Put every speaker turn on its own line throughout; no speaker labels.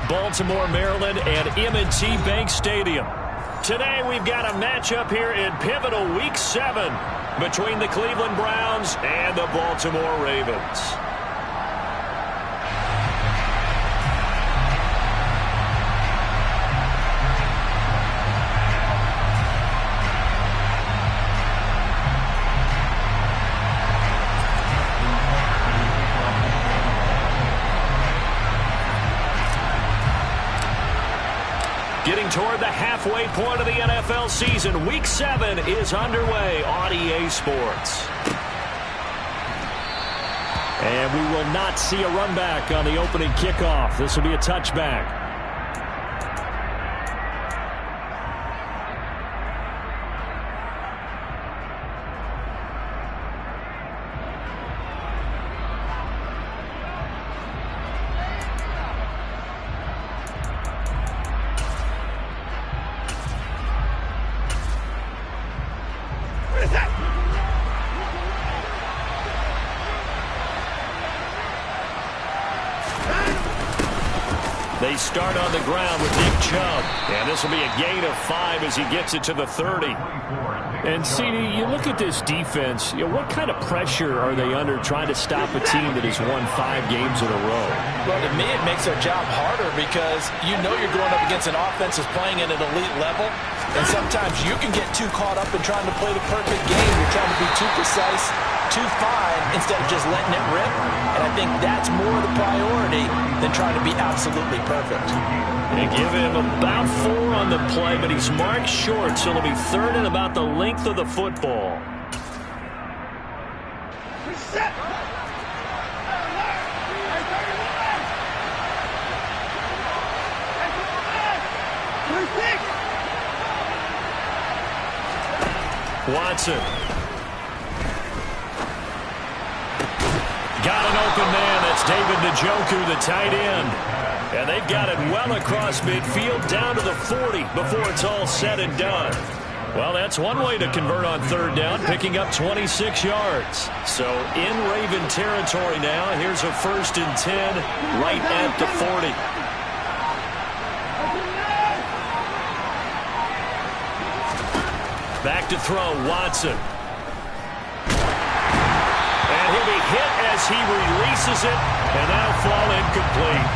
Baltimore, Maryland, and M&T Bank Stadium. Today we've got a matchup here in pivotal Week 7 between the Cleveland Browns and the Baltimore Ravens. Getting toward the halfway point of the NFL season, Week 7 is underway on EA Sports. And we will not see a run back on the opening kickoff. This will be a touchback. They start on the ground with Nick Chubb. And this will be a gain of 5 as he gets it to the 30. And, CD, you look at this defense, what kind of pressure are they under trying to stop a team that has won 5 games in a row?
Well, to me, it makes their job harder because you know you're going up against an offense that's playing at an elite level. And sometimes you can get too caught up in trying to play the perfect game. You're trying to be too precise, too fine, instead of just letting it rip. And I think that's more the priority than trying to be absolutely perfect.
They give him about 4 on the play, but he's marked short, so it'll be 3rd and about the length of the football. Watson. Got an open man. That's David Njoku, the tight end. And they've got it well across midfield down to the 40 before it's all said and done. Well, that's one way to convert on 3rd down, picking up 26 yards. So in Raven territory now. Here's a 1st and 10 right at the 40. Back to throw, Watson. And he'll be hit as he releases it, and that'll fall incomplete.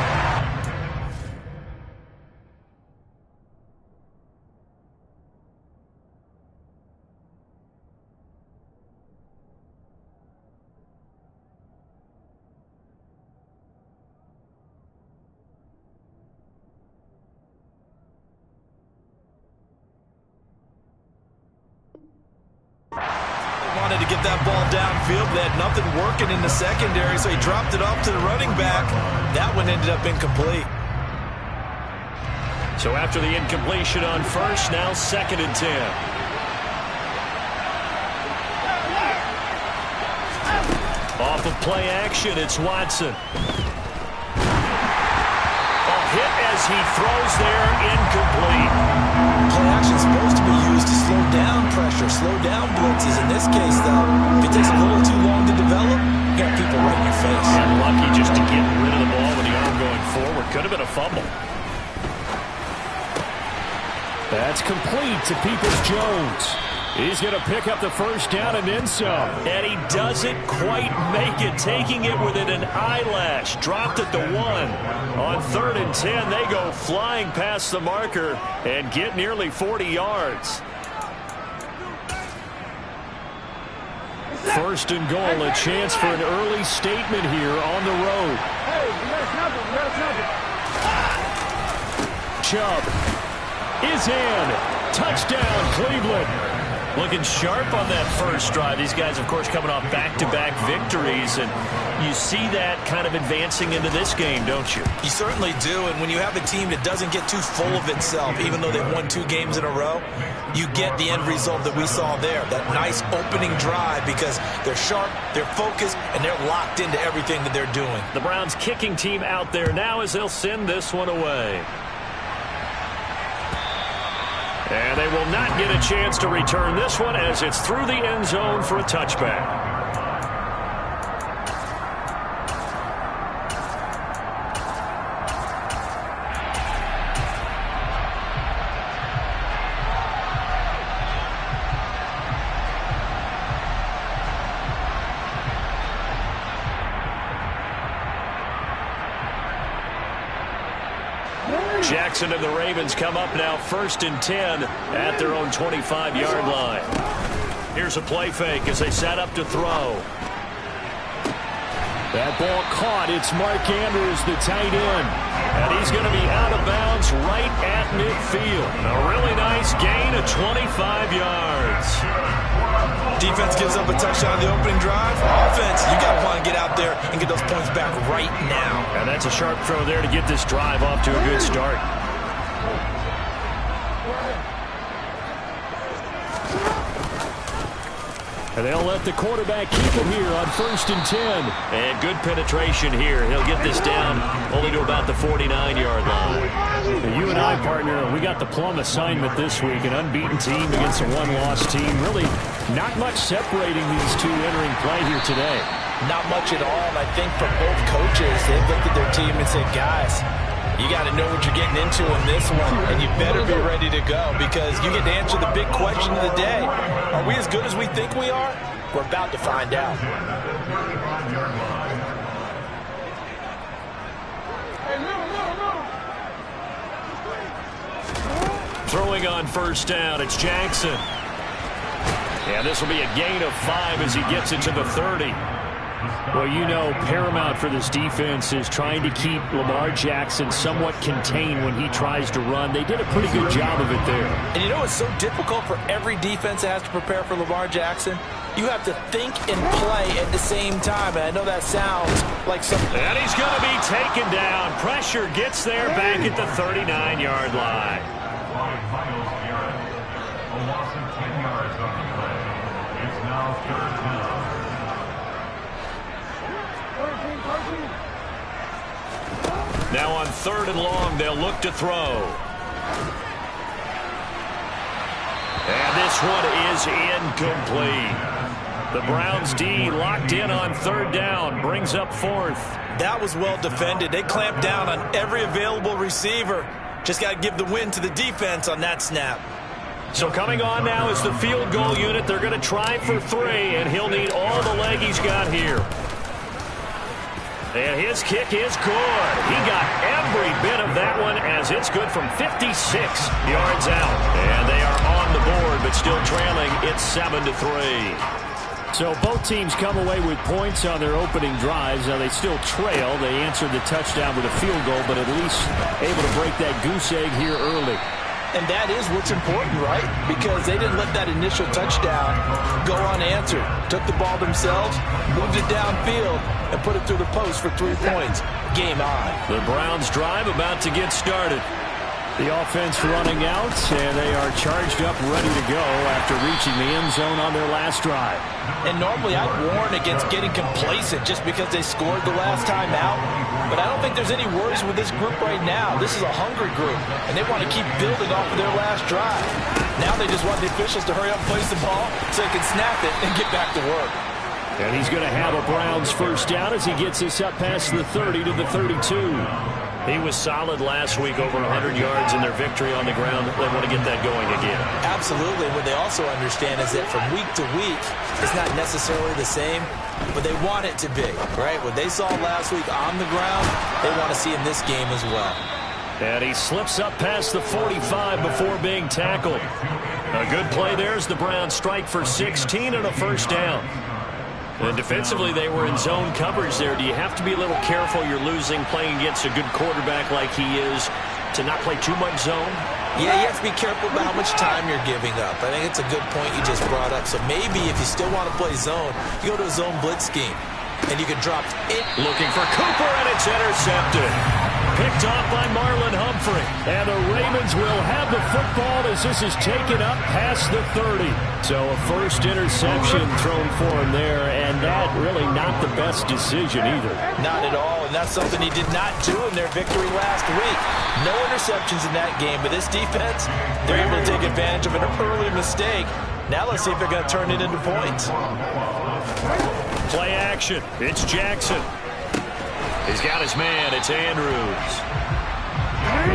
Wanted to get that ball downfield. They had nothing working in the secondary, so he dropped it off to the running back. That one ended up incomplete.
So after the incompletion on 1st, now 2nd and 10. Off of play action, it's Watson. A hit as he throws there, incomplete.
Play action is supposed to be used to slow down pressure, slow down blitzes. In this case, though, if it takes a little too long to develop, you got people right in your face.
And lucky just to get rid of the ball with the arm going forward. Could have been a fumble. That's complete to Peoples-Jones. He's going to pick up the 1st down and then some. And he doesn't quite make it, taking it within an eyelash. Dropped at the 1. On 3rd and 10, they go flying past the marker and get nearly 40 yards. 1st and goal, a chance for an early statement here on the road. Chubb is in. Touchdown, Cleveland. Looking sharp on that 1st drive. These guys, of course, coming off back-to-back victories, and you see that kind of advancing into this game, don't you?
You certainly do, and when you have a team that doesn't get too full of itself, even though they've won 2 games in a row, you get the end result that we saw there, that nice opening drive, because they're sharp, they're focused, and they're locked into everything that they're doing.
The Browns kicking team out there now as they'll send this one away. And they will not get a chance to return this one as it's through the end zone for a touchback. Jackson and the Ravens come up now 1st and 10 at their own 25-yard line. Here's a play fake as they set up to throw.
That ball caught. It's Mark Andrews, the tight end.
And he's going to be out of bounds right at midfield. A really nice gain of 25 yards.
Defense gives up a touchdown on the opening drive. Offense, you got to want to get out there and get those points back right now.
And that's a sharp throw there to get this drive off to a good start.
And they'll let the quarterback keep it here on 1st and 10.
And good penetration here. He'll get this down only to about the 49-yard line.
And you and I, partner, we got the plum assignment this week. An unbeaten team against a one-loss team. Really not much separating these two entering play here today.
Not much at all. And I think for both coaches, they've looked at their team and said, guys, you got to know what you're getting into in this one, and you better be ready to go because you get to answer the big question of the day. Are we as good as we think we are? We're about to find out.
Throwing on 1st down, it's Jackson. And this will be a gain of 5 as he gets it to the 30.
Well, you know, paramount for this defense is trying to keep Lamar Jackson somewhat contained when he tries to run. They did a pretty good job of it there.
And you know it's so difficult for every defense that has to prepare for Lamar Jackson? You have to think and play at the same time, and I know that sounds like something.
And he's going to be taken down. Pressure gets there back at the 39-yard line.
A loss of 10 yards on the play. It's now 3rd down.
Now on 3rd and long, they'll look to throw. And this one is incomplete. The Browns D locked in on 3rd down, brings up 4th.
That was well defended. They clamped down on every available receiver. Just got to give the win to the defense on that snap.
So coming on now is the field goal unit. They're going to try for 3, and he'll need all the leg he's got here. And his kick is good. He got every bit of that one as it's good from 56 yards out. And they are on the board, but still trailing. It's 7-3.
So both teams come away with points on their opening drives. Now they still trail. They answered the touchdown with a field goal, but at least able to break that goose egg here early.
And that is what's important, right? Because they didn't let that initial touchdown go unanswered. Took the ball themselves, moved it downfield, and put it through the post for 3 points. Game on.
The Browns drive about to get started.
The offense running out, and they are charged up, ready to go after reaching the end zone on their last drive.
And normally I'd warn against getting complacent just because they scored the last time out. But I don't think there's any worries with this group right now. This is a hungry group, and they want to keep building off of their last drive. Now they just want the officials to hurry up and place the ball so they can snap it and get back to work.
And he's going to have a Browns 1st down as he gets this up past the 30 to the 32.
He was solid last week, over 100 yards in their victory on the ground. They want to get that going again.
Absolutely. What they also understand is that from week to week, it's not necessarily the same, but they want it to be, right? What they saw last week on the ground, they want to see in this game as well.
And he slips up past the 45 before being tackled. A good play there as the Browns strike for 16 and a 1st down. And defensively, they were in zone coverage there. Do you have to be a little careful? You're losing, playing against a good quarterback like he is, to not play too much zone?
Yeah, you have to be careful about how much time you're giving up. I think it's a good point you just brought up. So maybe if you still want to play zone, you go to a zone blitz scheme, and you can drop it.
Looking for Cooper, and it's intercepted. Picked off by Marlon Humphrey.
And the Ravens will have the football as this is taken up past the 30. So a first interception thrown for him there, and that really not the best decision either.
Not at all, and that's something he did not do in their victory last week. No interceptions in that game, but this defense, they're able to take advantage of an early mistake. Now let's see if they're going to turn it into points.
Play action. It's Jackson. He's got his man. It's Andrews.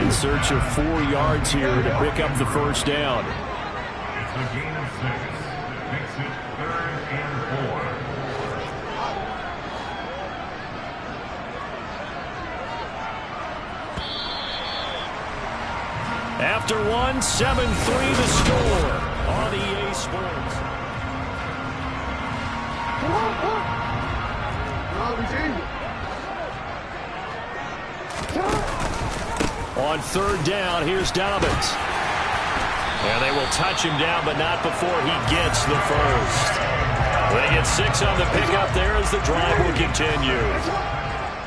In search of 4 yards here to pick up the 1st down.
It's a gain of 6. Makes it 3rd and 4.
After one, 7-3 the score on EA Sports. On third down, here's Dobbins. And they will touch him down, but not before he gets the first. They get 6 on the pickup there as the drive will continue.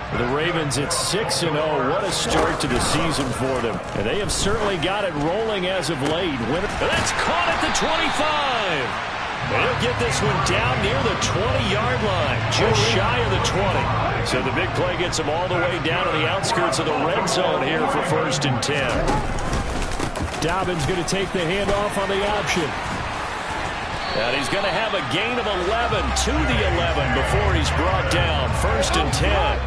For the Ravens, it's 6-0. What a start to the season for them. And they have certainly got it rolling as of late. That's caught at the 25. And he'll get this one down near the 20-yard line, just shy of the 20. So the big play gets him all the way down to the outskirts of the red zone here for 1st and 10. Dobbins going to take the handoff on the option. And he's going to have a gain of 11 to the 11 before he's brought down. 1st and 10.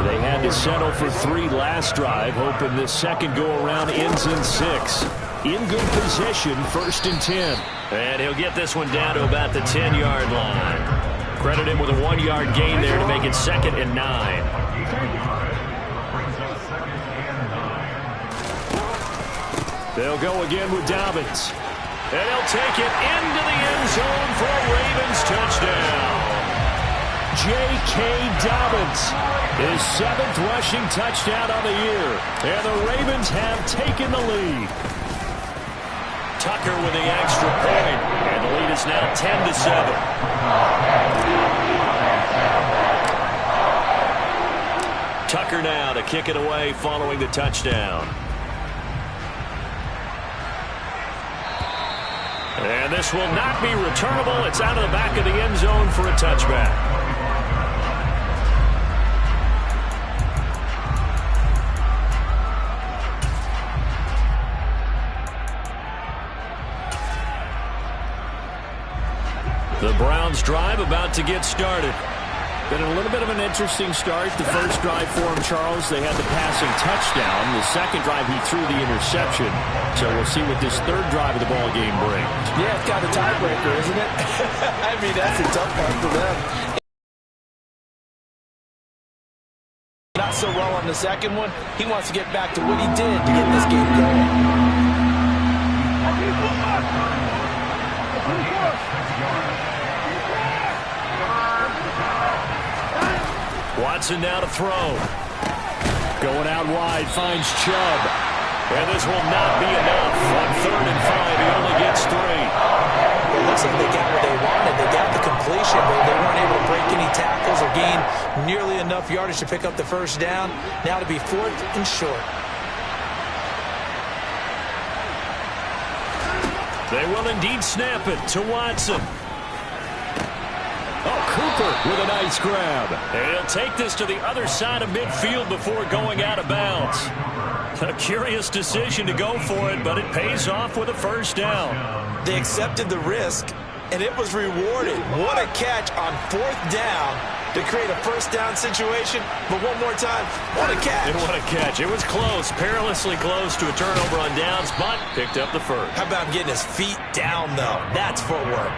They had to settle for 3 last drive, hoping this second go-around ends in 6. In good position, 1st and 10. And he'll get this one down to about the 10-yard line. Credit him with a 1-yard gain there to make it 2nd and 9. They'll go again with Dobbins. And he'll take it into the end zone for a Ravens touchdown. J.K. Dobbins, his 7th rushing touchdown on the year. And the Ravens have taken the lead. Tucker with the extra point. And the lead is now 10-7. Tucker now to kick it away following the touchdown. And this will not be returnable. It's out of the back of the end zone for a touchback. The Browns drive about to get started. Been a little bit of an interesting start. The first drive for him, Charles, they had the passing touchdown. The second drive, he threw the interception. So we'll see what this third drive of the ball game brings.
Yeah, it's got a tiebreaker, isn't it? I mean, that's a tough one for them. Not so well on the second one. He wants to get back to what he did to get this game going.
Watson now to throw. Going out wide, finds Chubb. And this will not be enough. On 3rd and 5, he only gets 3.
It looks like they got what they wanted. They got the completion, but they weren't able to break any tackles or gain nearly enough yardage to pick up the first down. Now to be 4th and short.
They will indeed snap it to Watson. Oh, Cooper with a nice grab. And he'll take this to the other side of midfield before going out of bounds. A curious decision to go for it, but it pays off with a first down.
They accepted the risk, and it was rewarded. What a catch on 4th down to create a first down situation. But one more time, what a catch.
And what a catch. It was close, perilously close to a turnover on downs, but picked up the first.
How about getting his feet down, though? That's footwork.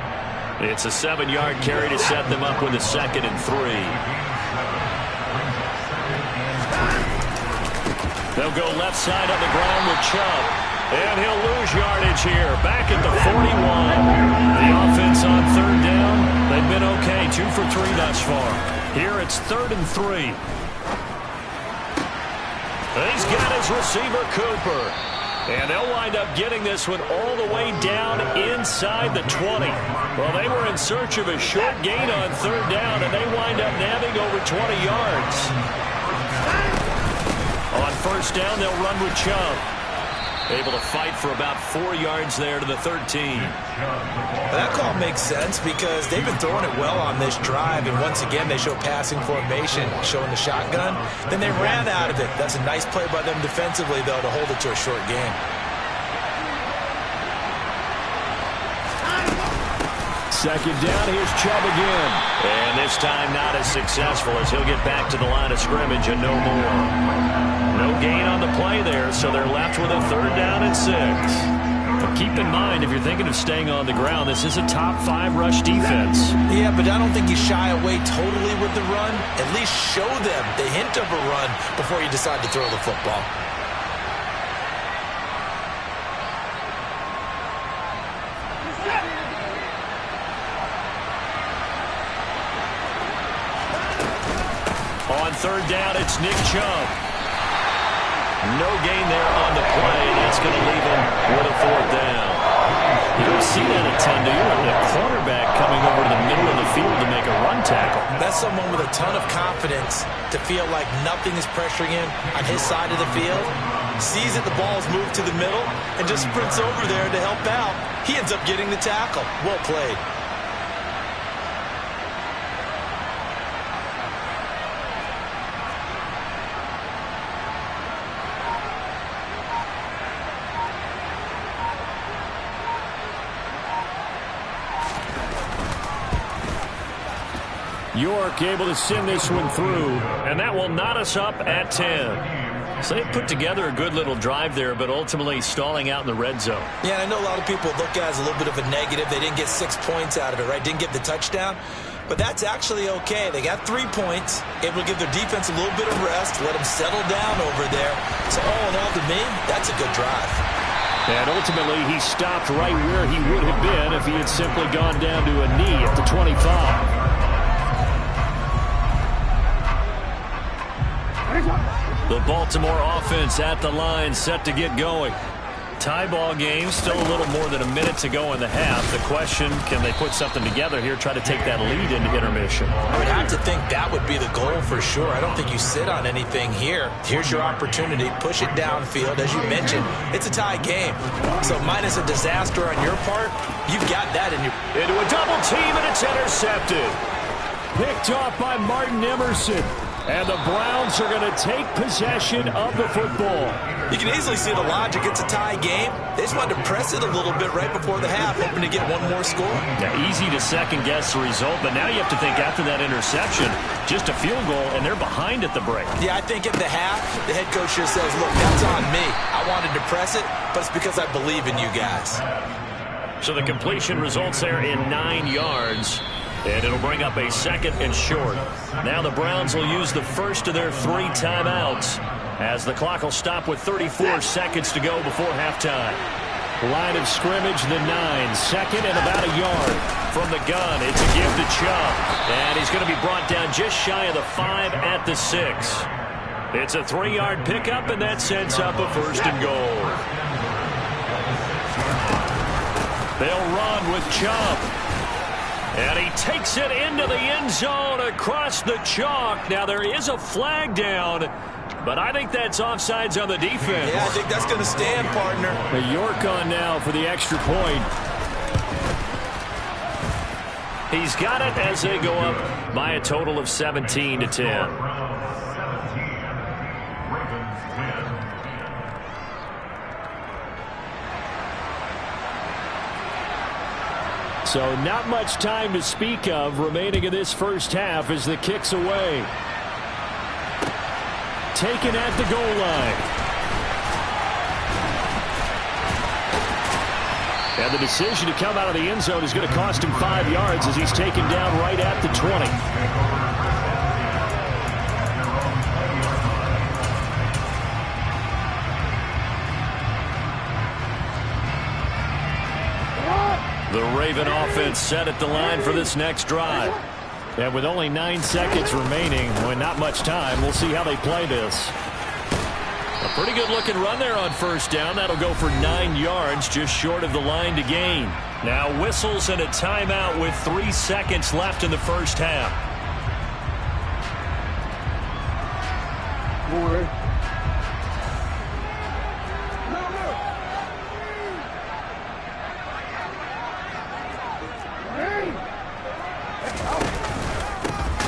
It's a 7-yard carry to set them up with a 2nd and 3. They'll go left side on the ground with Chubb. And he'll lose yardage here. Back at the 41. The offense on 3rd down. They've been okay. 2 for 3 thus far. Here it's 3rd and 3. He's got his receiver, Cooper. And they'll wind up getting this one all the way down inside the 20. Well, they were in search of a short gain on 3rd down, and they wind up nabbing over 20 yards. On 1st down, they'll run with Chubb. Able to fight for about 4 yards there to the 13.
That call makes sense because they've been throwing it well on this drive, and once again they show passing formation, showing the shotgun. Then they ran out of it. That's a nice play by them defensively, though, to hold it to a short game.
Second down, here's Chubb again. And this time not as successful as he'll get back to the line of scrimmage and no more. No gain on the play there, so they're left with a 3rd down and 6. But keep in mind, if you're thinking of staying on the ground, this is a top 5 rush defense.
Yeah, but I don't think you shy away totally with the run. At least show them the hint of a run before you decide to throw the football.
third down, it's Nick Chubb. No gain there on the play, and that's going to leave him with a fourth down. You don't see that a ton, do you? The cornerback coming over to the middle of the field to make a run tackle.
That's someone with a ton of confidence to feel like nothing is pressuring him on his side of the field. Sees that the ball's moved to the middle and just sprints over there to help out. He ends up getting the tackle. Well played.
York able to send this one through.
And that will knot us up at 10. So they put together a good little drive there, but ultimately stalling out in the red zone.
Yeah, I know a lot of people look at it as a little bit of a negative. They didn't get 6 points out of it, right? Didn't get the touchdown. But that's actually okay. They got 3 points, able to give their defense a little bit of rest, let them settle down over there. So all in all, to me, that's a good drive.
And ultimately, he stopped right where he would have been if he had simply gone down to a knee at the 25.
The Baltimore offense at the line, set to get going. Tie ball game, still a little more than a minute to go in the half. The question, can they put something together here, try to take that lead into intermission?
I would have to think that would be the goal for sure. I don't think you sit on anything here. Here's your opportunity. Push it downfield. As you mentioned, it's a tie game. So minus a disaster on your part, you've got that in your...
Into a double team, and it's intercepted.
Picked off by Martin Emerson. And the Browns are going to take possession of the football.
You can easily see the logic. It's a tie game. They just wanted to press it a little bit right before the half, hoping to get one more score.
Yeah, easy to second-guess the result, but now you have to think after that interception, just a field goal, and they're behind at the break.
Yeah, I think at the half, the head coach just says, look, that's on me. I wanted to press it, but it's because I believe in you guys.
So the completion results there in 9 yards. And it'll bring up a second and short. Now the Browns will use the first of their 3 timeouts as the clock will stop with 34 seconds to go before halftime.
Line of scrimmage, the 9. Second and about a yard.
From the gun, it's a give to Chubb. And he's going to be brought down just shy of the 5 at the 6. It's a 3-yard pickup, and that sets up a first and goal. They'll run with Chubb. And he takes it into the end zone across the chalk. Now, there is a flag down, but I think that's offsides on the defense.
Yeah, I think that's going to stand, partner.
The York on now for the extra point.
He's got it as they go up by a total of 17-10.
So not much time to speak of remaining in this first half as the kick's away. Taken at the goal line. And the decision to come out of the end zone is going to cost him 5 yards as he's taken down right at the 20.
The Raven offense set at the line for this next drive.
And with only 9 seconds remaining, when not much time, we'll see how they play this.
A pretty good looking run there on first down. That'll go for 9 yards, just short of the line to gain. Now whistles and a timeout with 3 seconds left in the first half.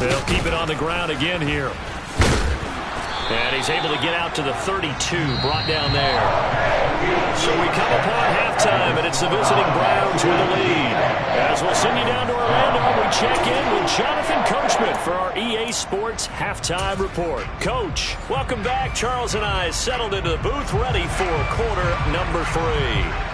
They'll keep it on the ground again here. And he's able to get out to the 32, brought down there. So we come upon halftime, and it's the visiting Browns with the lead. As we'll send you down to Orlando, we check in with Jonathan Coachman for our EA Sports Halftime Report. Coach, welcome back. Charles and I settled into the booth, ready for quarter number 3.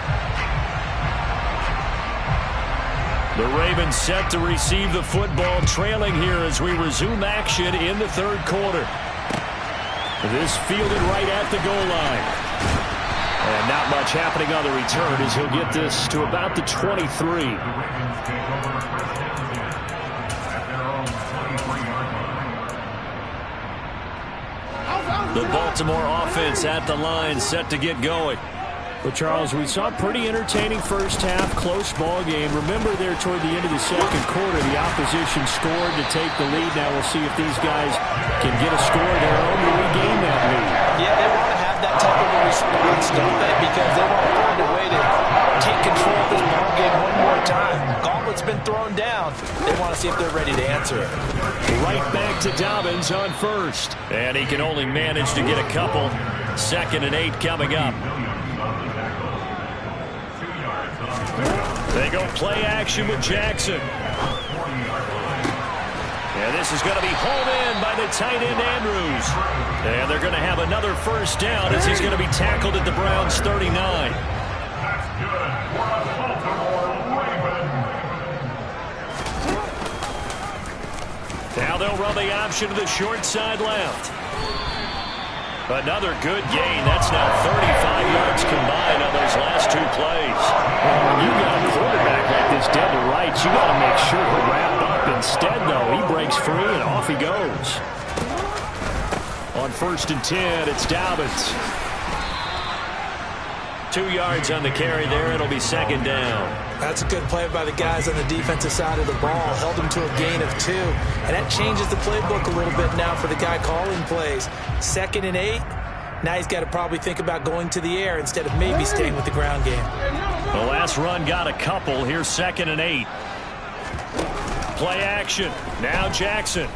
The Ravens set to receive the football, trailing here as we resume action in the third quarter. This fielded right at the goal line. And not much happening on the return as he'll get this to about the 23. The Baltimore offense at the line, set to get going.
Well, Charles, we saw a pretty entertaining first half, close ball game. Remember there toward the end of the second quarter, the opposition scored to take the lead. Now we'll see if these guys can get a score of their own to regain that lead.
Yeah, they want to have that type of a response, don't they? Because they want to find a way to take control of this ball game one more time. Gauntlet's been thrown down. They want to see if they're ready to answer it.
Right back to Dobbins on first. And he can only manage to get a couple. 2nd and 8 coming up. They go play action with Jackson. And this is going to be hauled in by the tight end Andrews. And they're going to have another first down as he's going to be tackled at the Browns 39. Now they'll run the option to the short side left. Another good gain. That's now 35 yards combined on those last 2 plays.
Well, when you got a quarterback like this dead to rights, you got to make sure to wrap up. Instead, though, he breaks free and off he goes.
On 1st and 10, it's Dobbins. 2 yards on the carry there. It'll be 2nd down.
That's a good play by the guys on the defensive side of the ball. Held them to a gain of 2. And that changes the playbook a little bit now for the guy calling plays. 2nd and 8. Now he's got to probably think about going to the air instead of maybe staying with the ground game.
The last run got a couple. Here's 2nd and 8. Play action. Now Jackson.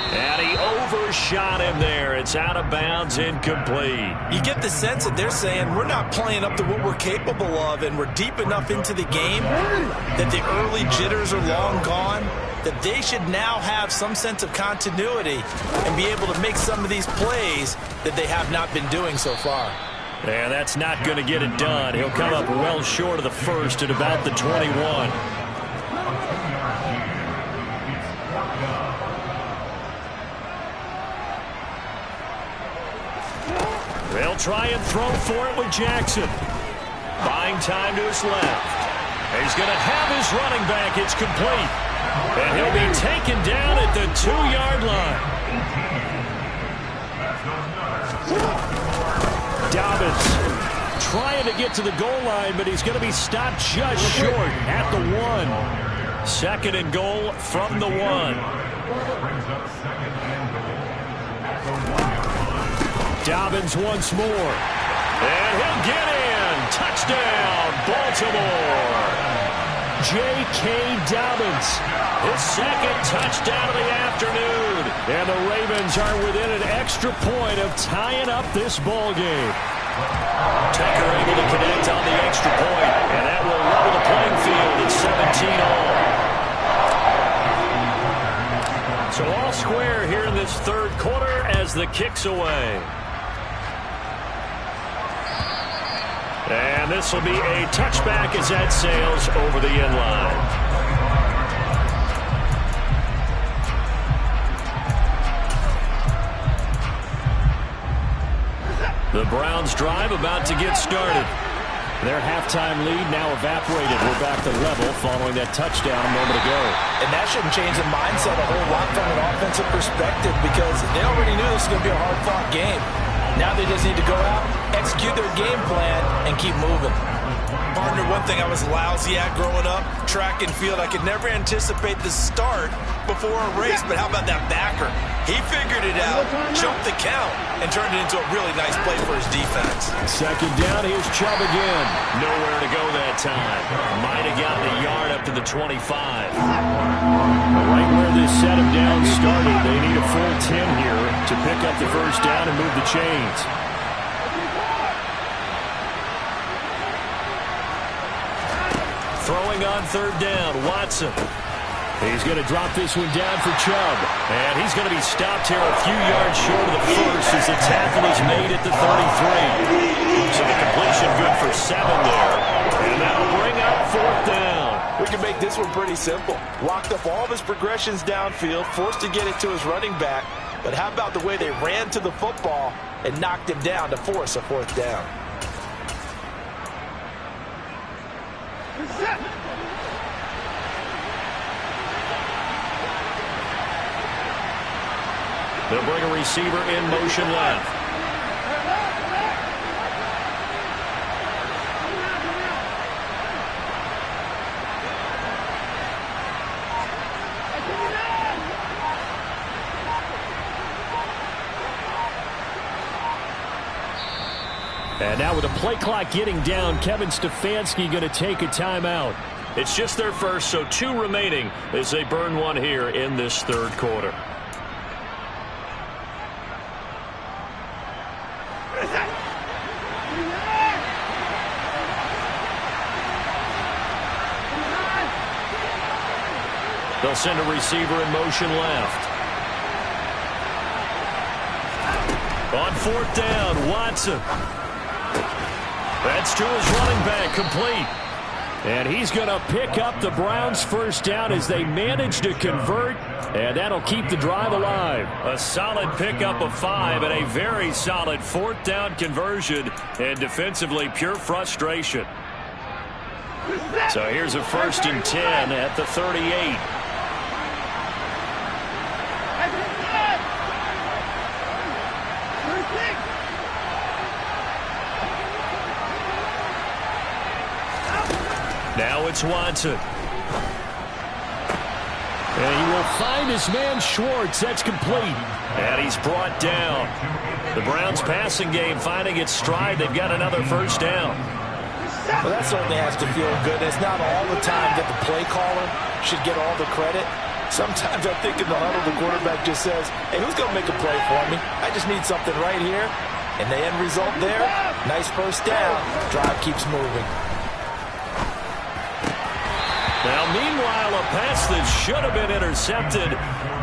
And he overshot him there. It's out of bounds, incomplete.
You get the sense that they're saying we're not playing up to what we're capable of, and we're deep enough into the game that the early jitters are long gone, that they should now have some sense of continuity and be able to make some of these plays that they have not been doing so far.
And that's not going to get it done. He'll come up well short of the first at about the 21. They'll try and throw for it with Jackson. Buying time to his left. He's going to have his running back. It's complete. And he'll be taken down at the 2-yard line. Dobbins trying to get to the goal line, but he's going to be stopped just short at the 1. 2nd and goal from the 1. Dobbins once more. And he'll get in. Touchdown, Baltimore. J.K. Dobbins, his 2nd touchdown of the afternoon. And the Ravens are within an extra point of tying up this ball game. Tucker able to connect on the extra point, and that will level the playing field at 17 all. So all square here in this 3rd quarter as the kick's away. And this will be a touchback as that sails over the end line. The Browns drive about to get started. Their halftime lead now evaporated. We're back to level following that touchdown a moment ago.
And that shouldn't change the mindset a whole lot from an offensive perspective because they already knew this was going to be a hard-fought game. Now they just need to go out, execute their game plan, and keep moving.
Partner, one thing I was lousy at growing up, track and field. I could never anticipate the start before a race, but how about that backer? He figured it out, jumped the count, and turned it into a really nice play for his defense.
2nd down, here's Chubb again. Nowhere to go that time. Might have gotten a yard up to the 25.
Right where this set him down started, they need a full 10 here to pick up the first down and move the chains.
Throwing on 3rd down, Watson. He's going to drop this one down for Chubb. And he's going to be stopped here a few yards short of the first as the tackle is made at the 33. So the completion good for 7 there. And that'll bring up 4th down.
We can make this one pretty simple. Locked up all of his progressions downfield, forced to get it to his running back. But how about the way they ran to the football and knocked him down to force a 4th down?
They'll bring a receiver in motion left.
And now with the play clock getting down, Kevin Stefanski going to take a timeout.
It's just their first, so 2 remaining as they burn one here in this third quarter. They'll send a receiver in motion left. On 4th down, Watson. That's to his running back, complete.
And he's going to pick up the Browns' first down as they manage to convert, and that'll keep the drive alive.
A solid pickup of 5 and a very solid 4th down conversion, and defensively pure frustration. So here's a 1st and 10 at the 38. Now it's Watson.
And he will find his man Schwartz. That's complete.
And he's brought down. The Browns passing game finding its stride. They've got another 1st down.
Well, that certainly has to feel good. It's not all the time that the play caller should get all the credit. Sometimes I think in the huddle, the quarterback just says, hey, who's going to make a play for me? I just need something right here. And the end result there, nice 1st down. Drive keeps moving.
Now, meanwhile, a pass that should have been intercepted,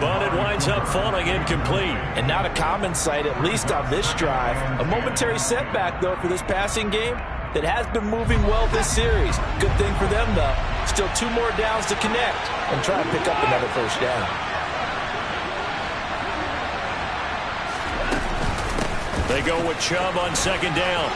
but it winds up falling incomplete.
And not a common sight, at least on this drive. A momentary setback, though, for this passing game that has been moving well this series. Good thing for them, though. Still 2 more downs to connect and try to pick up another 1st down.
They go with Chubb on 2nd down.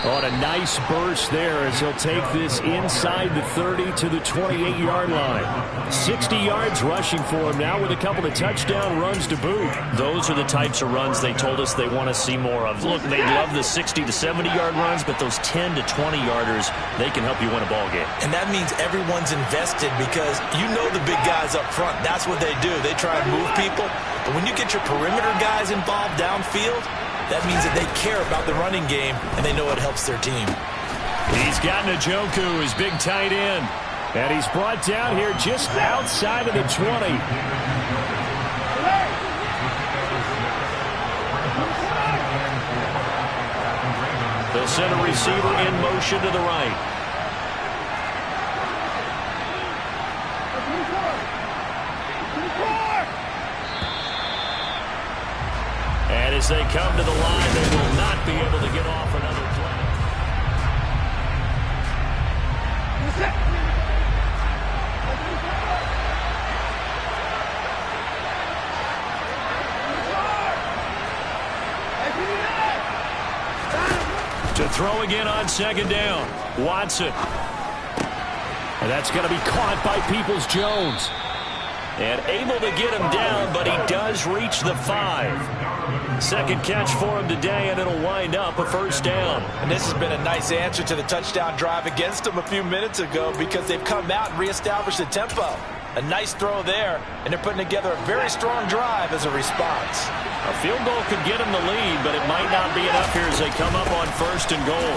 On a nice burst there as he'll take this inside the 30 to the 28-yard line. 60 yards rushing for him now with a couple of touchdown runs to boot.
Those are the types of runs they told us they want to see more of. Look, they love the 60 to 70-yard runs, but those 10 to 20-yarders, they can help you win a ball game.
And that means everyone's invested because you know the big guys up front. That's what they do. They try and move people. But when you get your perimeter guys involved downfield, that means that they care about the running game, and they know it helps their team.
He's got Njoku, his big tight end.
And he's brought down here just outside of the 20.
They'll send a receiver in motion to the right. And as they come to the line, they will not be able to get off another play. To throw again on 2nd down. Watson.
And that's going to be caught by Peoples-Jones.
And able to get him down, but he does reach the 5. Second catch for him today, and it'll wind up a 1st down.
And this has been a nice answer to the touchdown drive against them a few minutes ago because they've come out and reestablished the tempo. A nice throw there, and they're putting together a very strong drive as a response.
A field goal could get him the lead, but it might not be enough here as they come up on 1st and goal.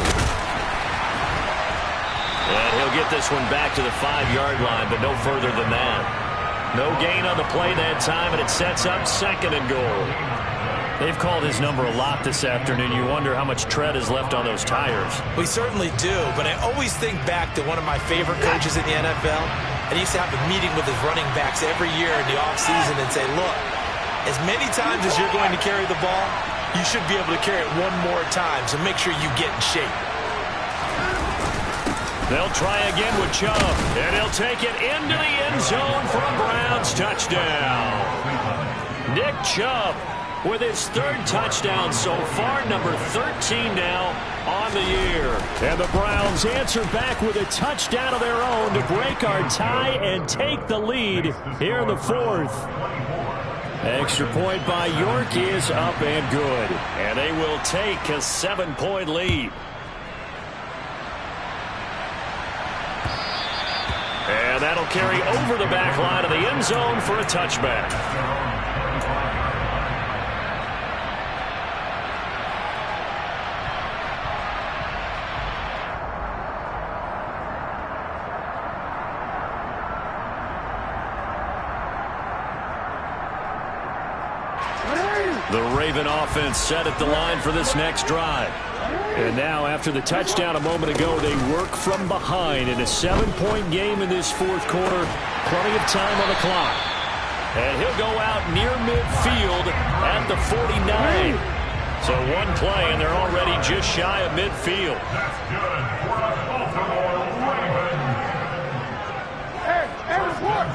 And he'll get this one back to the 5-yard line, but no further than that. No gain on the play that time, and it sets up 2nd and goal. They've called his number a lot this afternoon. You wonder how much tread is left on those tires.
We certainly do, but I always think back to one of my favorite coaches in the NFL. And he used to have a meeting with his running backs every year in the offseason and say, look, as many times as you're going to carry the ball, you should be able to carry it one more time, so make sure you get in shape.
They'll try again with Chubb, and he'll take it into the end zone for a Browns touchdown. Nick Chubb with his 3rd touchdown so far, number 13 now on the year.
And the Browns answer back with a touchdown of their own to break our tie and take the lead here in the 4th. Extra point by York is up and good.
And they will take a 7-point lead. And that'll carry over the back line of the end zone for a touchback. The Raven offense set at the line for this next drive.
And now, after the touchdown a moment ago, they work from behind in a 7-point game in this fourth quarter. Plenty of time on the clock.
And he'll go out near midfield at the 49. So one play, and they're already just shy of midfield.
That's good for the Baltimore Ravens.
Hey, report!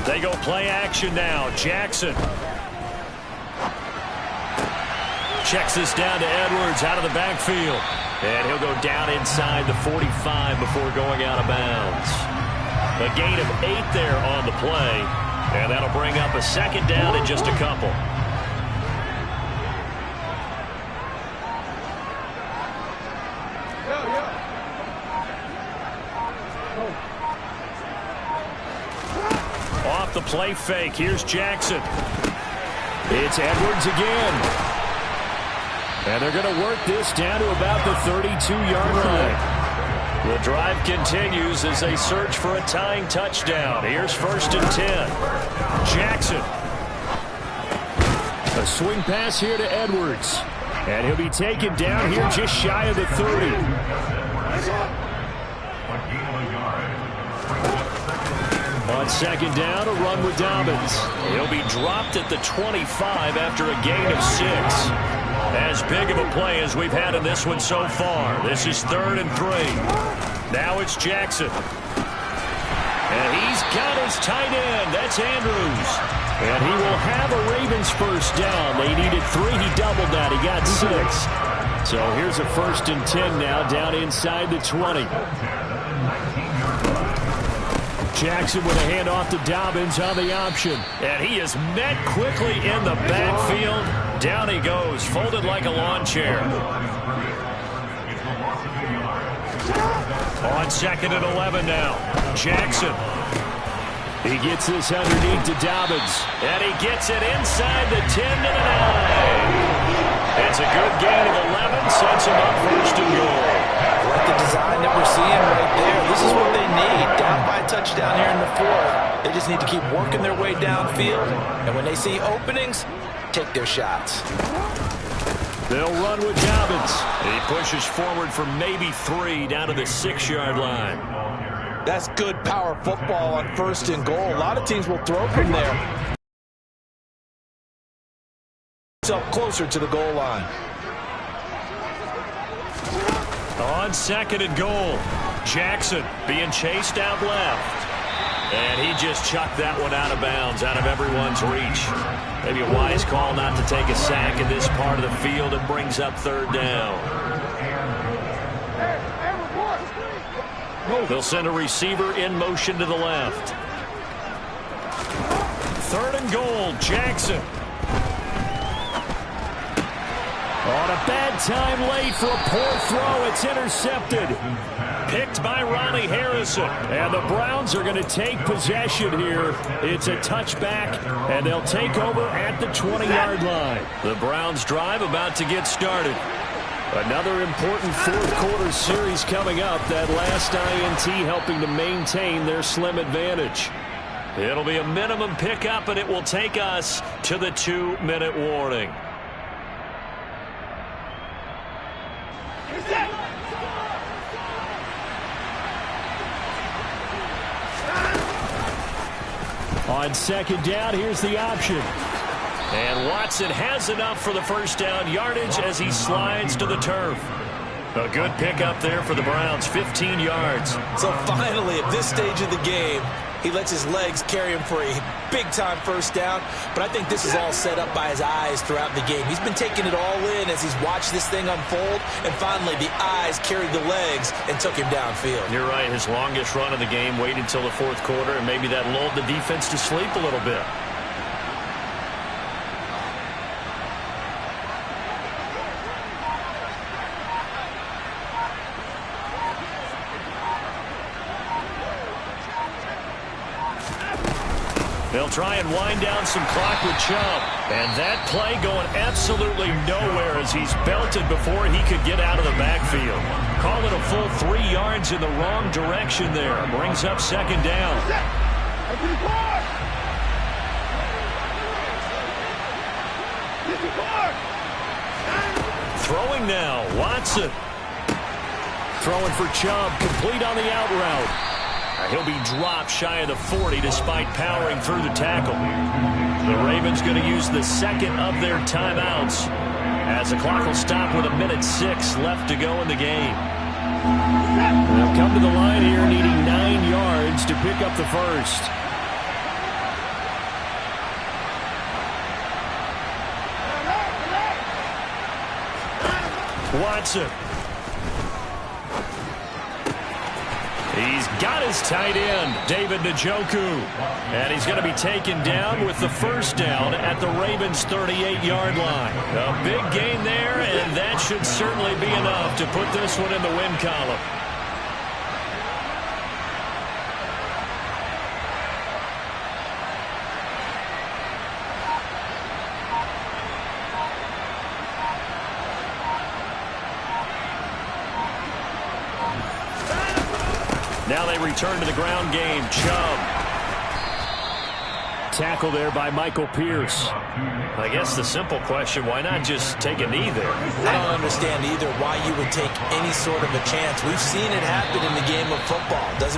They go play action now. Jackson checks this down to Edwards out of the backfield. And he'll go down inside the 45 before going out of bounds. A gain of 8 there on the play. And that'll bring up a second down in just a couple. Off the play fake. Here's Jackson.
It's Edwards again. And they're going to work this down to about the 32-yard line.
The drive continues as they search for a tying touchdown. Here's 1st and 10. Jackson.
A swing pass here to Edwards. And he'll be taken down here just shy of the 30. On second down, a run with Dobbins.
He'll be dropped at the 25 after a gain of 6. As big of a play as we've had in this one so far. This is 3rd and 3. Now it's Jackson. And he's got his tight end. That's Andrews.
And he will have a Ravens first down. They needed 3. He doubled that. He got 6. So here's a 1st and 10 now down inside the 20. Jackson with a handoff to Dobbins on the option.
And he is met quickly in the backfield. Down he goes, folded like a lawn chair. On 2nd and 11 now. Jackson.
He gets this underneath to Dobbins.
And he gets it inside the 10 to the 9. It's a good gain of 11, sets him up 1st and goal.
Like the design that we're seeing right there. This is what they need. Down by a touchdown here in the 4th. They just need to keep working their way downfield. And when they see openings, take their shots.
They'll run with Dobbins.
He pushes forward for maybe 3 down to the 6-yard line.
That's good power football on 1st and goal. A lot of teams will throw from there. Up closer to the goal line.
On 2nd and goal, Jackson being chased out left. And he just chucked that one out of bounds, out of everyone's reach. Maybe a wise call not to take a sack in this part of the field. It brings up 3rd down. They'll send a receiver in motion to the left. 3rd and goal, Jackson.
On a bad time late for a poor throw. It's intercepted.
Picked by Ronnie Harrison.
And the Browns are going to take possession here. It's a touchback, and they'll take over at the 20-yard line.
The Browns drive about to get started.
Another important fourth quarter series coming up. That last INT helping to maintain their slim advantage.
It'll be a minimum pickup, and it will take us to the 2-minute warning.
On 2nd down, here's the option.
And Watson has enough for the first down yardage as he slides to the turf. A good pickup there for the Browns, 15 yards.
So finally, at this stage of the game, He lets his legs carry him for a big-time first down, but I think this is all set up by his eyes throughout the game. He's been taking it all in as he's watched this thing unfold, and finally the eyes carried the legs and took him downfield.
You're right. His longest run of the game waited until the fourth quarter, and maybe that lulled the defense to sleep a little bit. They'll try and wind down some clock with Chubb. And that play going absolutely nowhere as he's belted before he could get out of the backfield. Call it a full 3 yards in the wrong direction there. Brings up second down. Throwing now, Watson. Throwing for Chubb, complete on the out route. He'll be dropped shy of the 40 despite powering through the tackle. The Ravens going to use the second of their timeouts as the clock will stop with 1:06 left to go in the game.
They'll come to the line here needing 9 yards to pick up the first.
Watson. He's got his tight end, David Njoku. And he's going to be taken down with the first down at the Ravens' 38-yard line. A big gain there, and that should certainly be enough to put this one in the win column. Now they return to the ground game. Chubb.
Tackle there by Michael Pierce.
I guess the simple question, why not just take a knee there?
I don't understand either why you would take any sort of a chance. We've seen it happen in the game of football. Doesn't